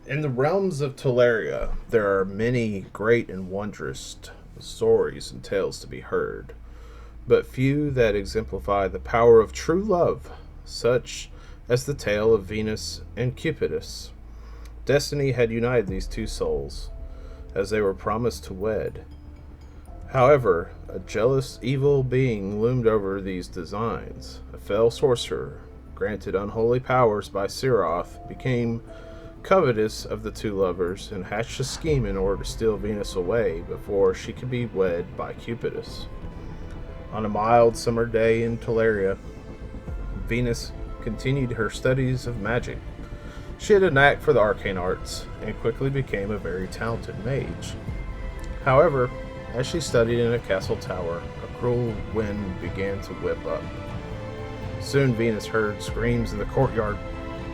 In the realms of Teleria, there are many great and wondrous stories and tales to be heard, but few that exemplify the power of true love, such as the tale of Venus and Cupidus. Destiny had united these two souls, as they were promised to wed. However, a jealous, evil being loomed over these designs. A fell sorcerer, granted unholy powers by Siroth, became covetous of the two lovers and hatched a scheme in order to steal Venus away before she could be wed by Cupidus. On a mild summer day in Teleria, Venus continued her studies of magic. She had a knack for the arcane arts and quickly became a very talented mage. However, as she studied in a castle tower, a cruel wind began to whip up. Soon Venus heard screams in the courtyard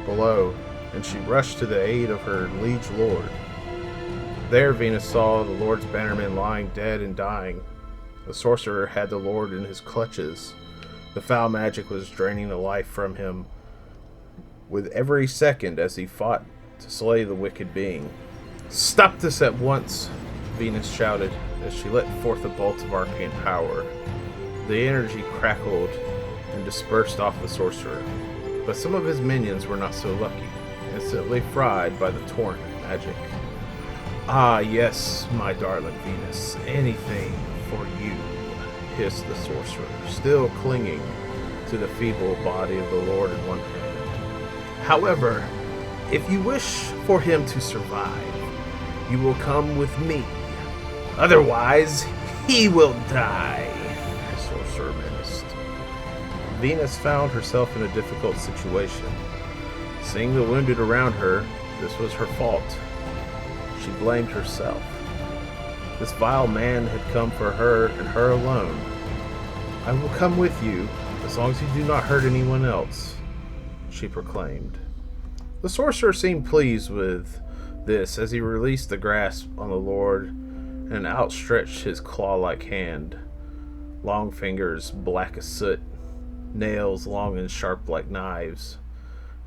below, and she rushed to the aid of her liege lord. There Venus saw the lord's bannerman lying dead and dying. The sorcerer had the lord in his clutches. The foul magic was draining the life from him with every second as he fought to slay the wicked being. "Stop this at once!" Venus shouted as she let forth a bolt of arcane power. The energy crackled and dispersed off the sorcerer, but some of his minions were not so lucky, instantly fried by the torrent of magic. "Ah, yes, my darling Venus, anything for you," hissed the sorcerer, still clinging to the feeble body of the Lord in one hand. "However, if you wish for him to survive, you will come with me. Otherwise, he will die," the sorcerer menaced. Venus found herself in a difficult situation. Seeing the wounded around her, this was her fault. She blamed herself. This vile man had come for her and her alone. "I will come with you, as long as you do not hurt anyone else," she proclaimed. The sorcerer seemed pleased with this as he released the grasp on the Lord and outstretched his claw-like hand. Long fingers, black as soot, nails long and sharp like knives.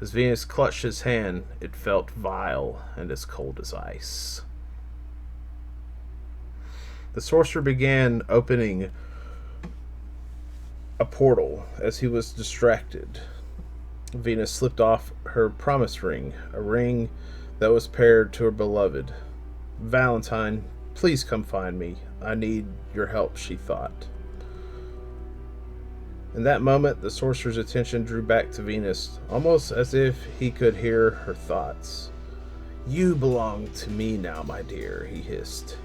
As Venus clutched his hand, it felt vile and as cold as ice. The sorcerer began opening a portal as he was distracted. Venus slipped off her promise ring, a ring that was paired to her beloved. "Valentine, please come find me. I need your help," she thought. In that moment, the sorcerer's attention drew back to Venus, almost as if he could hear her thoughts. "You belong to me now, my dear," he hissed,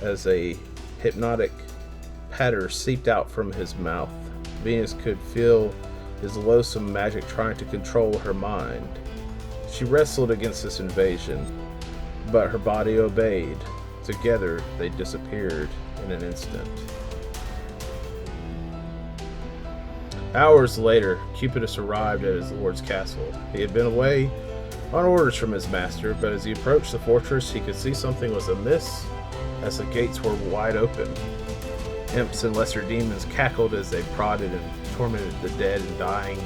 as a hypnotic patter seeped out from his mouth. Venus could feel his loathsome magic trying to control her mind. She wrestled against this invasion, but her body obeyed. Together, they disappeared in an instant. Hours later, Cupidus arrived at his lord's castle. He had been away on orders from his master, but as he approached the fortress, he could see something was amiss as the gates were wide open. Imps and lesser demons cackled as they prodded and tormented the dead and dying.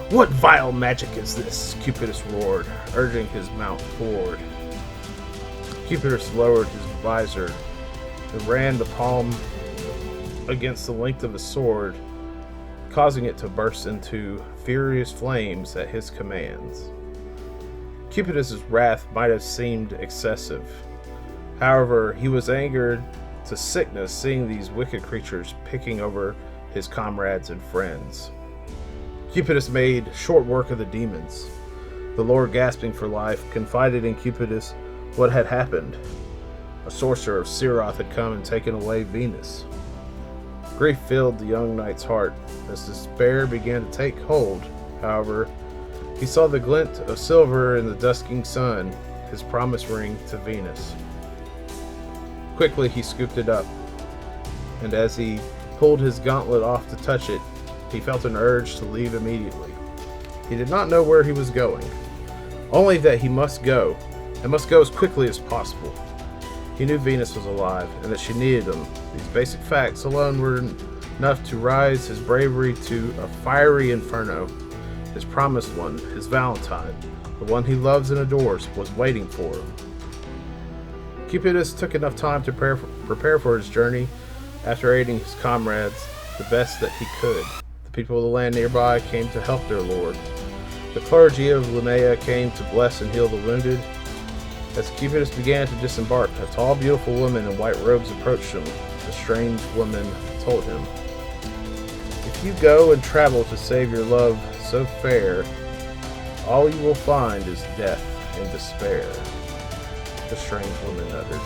"What vile magic is this?" Cupidus roared, urging his mount forward. Cupidus lowered his visor and ran the palm against the length of his sword, causing it to burst into furious flames at his commands. Cupidus's wrath might have seemed excessive. However, he was angered to sickness seeing these wicked creatures picking over his comrades and friends. Cupidus made short work of the demons. The Lord, gasping for life, confided in Cupidus what had happened. A sorcerer of Siroth had come and taken away Venus. Grief filled the young knight's heart as despair began to take hold. However, he saw the glint of silver in the dusking sun, his promise ring to Venus. Quickly he scooped it up, and as he pulled his gauntlet off to touch it, he felt an urge to leave immediately. He did not know where he was going, only that he must go, and must go as quickly as possible. He knew Venus was alive, and that she needed him. These basic facts alone were enough to rise his bravery to a fiery inferno. His promised one, his Valentine, the one he loves and adores, was waiting for him. Cupidus took enough time to prepare for his journey. After aiding his comrades the best that he could, the people of the land nearby came to help their lord. The clergy of Limea came to bless and heal the wounded. As Cupidus began to disembark, a tall, beautiful woman in white robes approached him. The strange woman told him, "If you go and travel to save your love so fair, all you will find is death and despair," the strange woman uttered.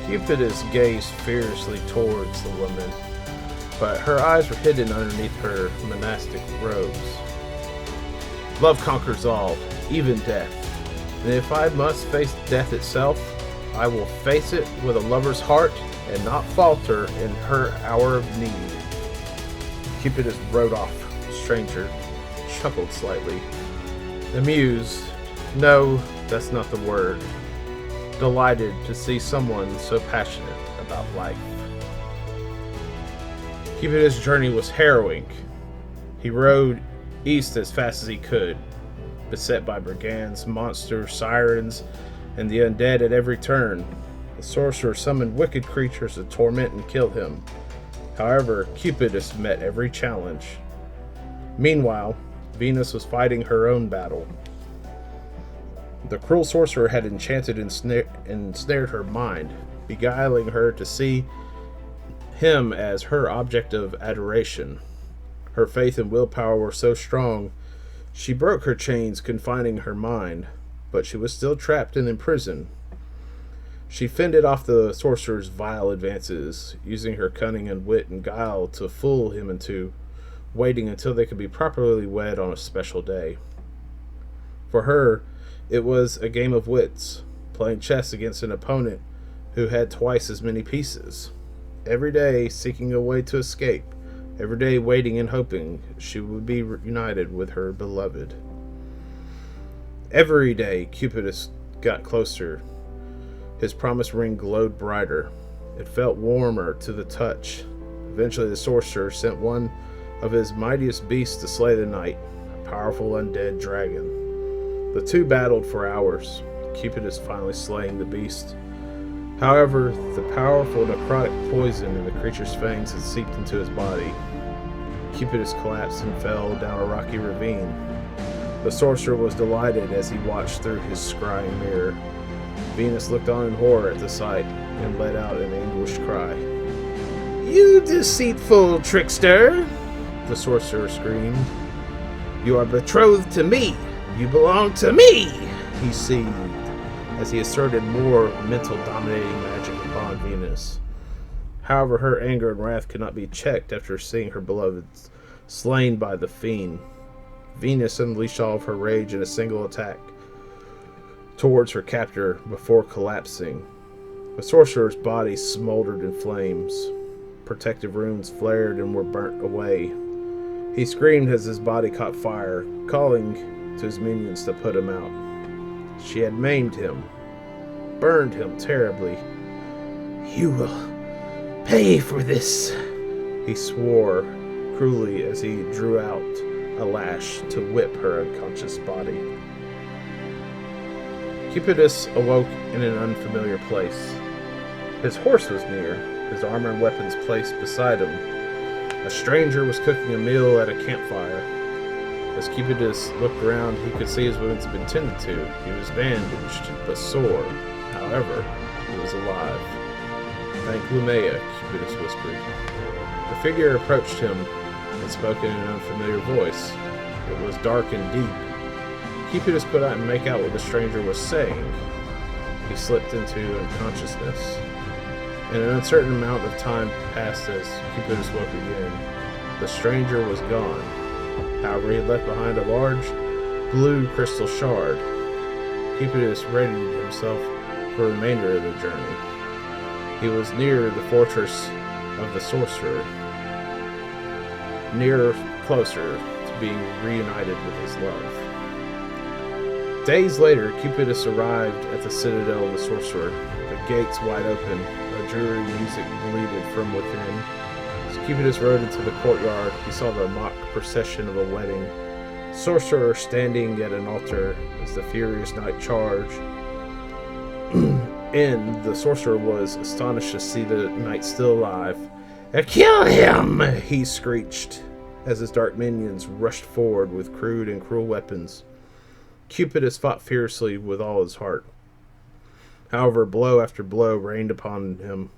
Cupidus gazed fiercely towards the woman, but her eyes were hidden underneath her monastic robes. "Love conquers all, even death. And if I must face death itself, I will face it with a lover's heart and not falter in her hour of need." Cupidus rode off. The stranger chuckled slightly, amused. No, that's not the word. Delighted to see someone so passionate about life. Cupidus' journey was harrowing. He rode east as fast as he could, beset by brigands, monsters, sirens, and the undead at every turn. The sorcerer summoned wicked creatures to torment and kill him. However, Cupidus met every challenge. Meanwhile, Venus was fighting her own battle. The cruel sorcerer had enchanted and ensnared her mind, beguiling her to see him as her object of adoration. Her faith and willpower were so strong, she broke her chains confining her mind, but she was still trapped and imprisoned. She fended off the sorcerer's vile advances, using her cunning and wit and guile to fool him into waiting until they could be properly wed on a special day. For her, it was a game of wits, playing chess against an opponent who had twice as many pieces. Every day seeking a way to escape, every day waiting and hoping she would be reunited with her beloved. Every day Cupidus got closer. His promised ring glowed brighter. It felt warmer to the touch. Eventually the sorcerer sent one of his mightiest beasts to slay the night, a powerful undead dragon. The two battled for hours, Cupidus finally slaying the beast. However, the powerful necrotic poison in the creature's fangs had seeped into his body. Cupidus collapsed and fell down a rocky ravine. The sorcerer was delighted as he watched through his scrying mirror. Venus looked on in horror at the sight and let out an anguished cry. "You deceitful trickster!" the sorcerer screamed. "You are betrothed to me! You belong to me!" he seethed, as he asserted more mental dominating magic upon Venus. However, her anger and wrath could not be checked after seeing her beloved slain by the fiend. Venus unleashed all of her rage in a single attack towards her captor before collapsing. The sorcerer's body smoldered in flames. Protective runes flared and were burnt away. He screamed as his body caught fire, calling to his minions to put him out. She had maimed him, burned him terribly. "You will pay for this," he swore cruelly as he drew out a lash to whip her unconscious body. Cupidus awoke in an unfamiliar place. His horse was near, his armor and weapons placed beside him. A stranger was cooking a meal at a campfire. As Cupidus looked around, he could see his wounds had been tended to. He was bandaged, but sore. However, he was alive. "Thank Lumea," Cupidus whispered. The figure approached him and spoke in an unfamiliar voice. It was dark and deep. Cupidus could not make out what the stranger was saying. He slipped into unconsciousness, and an uncertain amount of time passed as Cupidus woke again. The stranger was gone. However, he had left behind a large blue crystal shard. Cupidus readied himself for the remainder of the journey. He was near the fortress of the sorcerer, closer to being reunited with his love. Days later, Cupidus arrived at the citadel of the sorcerer, the gates wide open, a dreary music bleated from within. As Cupidus rode into the courtyard, he saw the mock procession of a wedding. Sorcerer standing at an altar as the furious knight charged. And the sorcerer was astonished to see the knight still alive. "Kill him!" he screeched, as his dark minions rushed forward with crude and cruel weapons. Cupidus fought fiercely with all his heart. However, blow after blow rained upon him,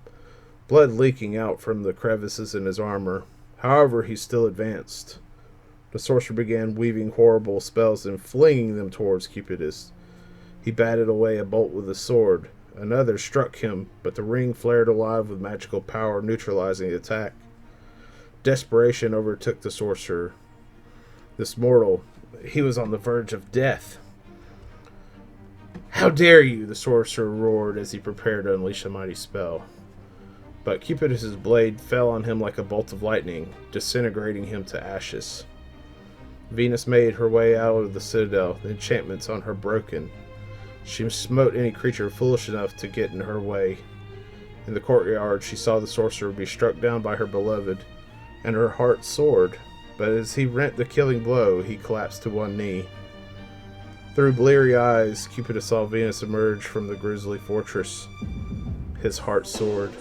blood leaking out from the crevices in his armor. However, he still advanced. The sorcerer began weaving horrible spells and flinging them towards Cupidus. He batted away a bolt with his sword. Another struck him, but the ring flared alive with magical power, neutralizing the attack. Desperation overtook the sorcerer. This mortal, he was on the verge of death. "How dare you!" the sorcerer roared as he prepared to unleash a mighty spell. But Cupidus's blade fell on him like a bolt of lightning, disintegrating him to ashes. Venus made her way out of the citadel, the enchantments on her broken. She smote any creature foolish enough to get in her way. In the courtyard, she saw the sorcerer be struck down by her beloved, and her heart soared. But as he rent the killing blow, he collapsed to one knee. Through bleary eyes, Cupidus saw Venus emerge from the grisly fortress. His heart soared.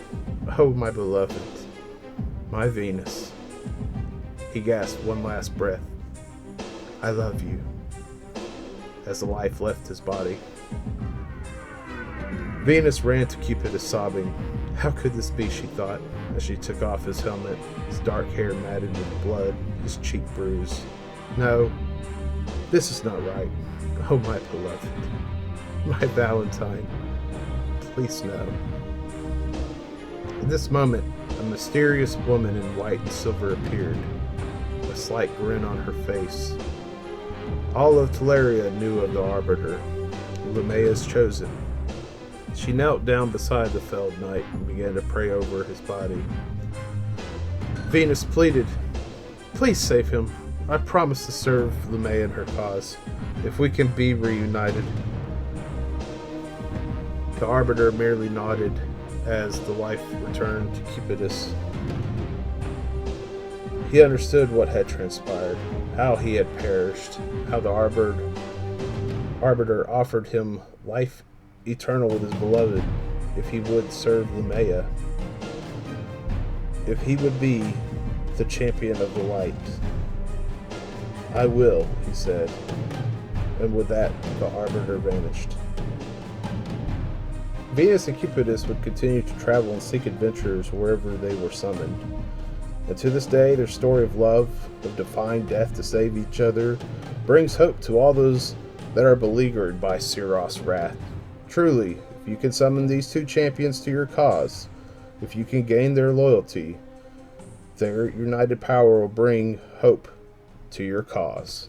"Oh, my beloved, my Venus." He gasped one last breath. "I love you," as the life left his body. Venus ran to Cupidus sobbing. How could this be, she thought, as she took off his helmet, his dark hair matted with blood, his cheek bruised. No, this is not right. Oh, my beloved, my Valentine, please no. At this moment, a mysterious woman in white and silver appeared, a slight grin on her face. All of Teleria knew of the Arbiter, Lumea's chosen. She knelt down beside the felled knight and began to pray over his body. Venus pleaded, "Please save him. I promise to serve Lumea in her cause, if we can be reunited." The Arbiter merely nodded as the life returned to Cupidus. He understood what had transpired, how he had perished, how the Arbiter offered him life eternal with his beloved if he would serve Lumea, if he would be the champion of the light. "I will," he said, and with that the Arbiter vanished. Venus and Cupidus would continue to travel and seek adventures wherever they were summoned. And to this day, their story of love, of defying death to save each other, brings hope to all those that are beleaguered by Siros' wrath. Truly, if you can summon these two champions to your cause, if you can gain their loyalty, their united power will bring hope to your cause.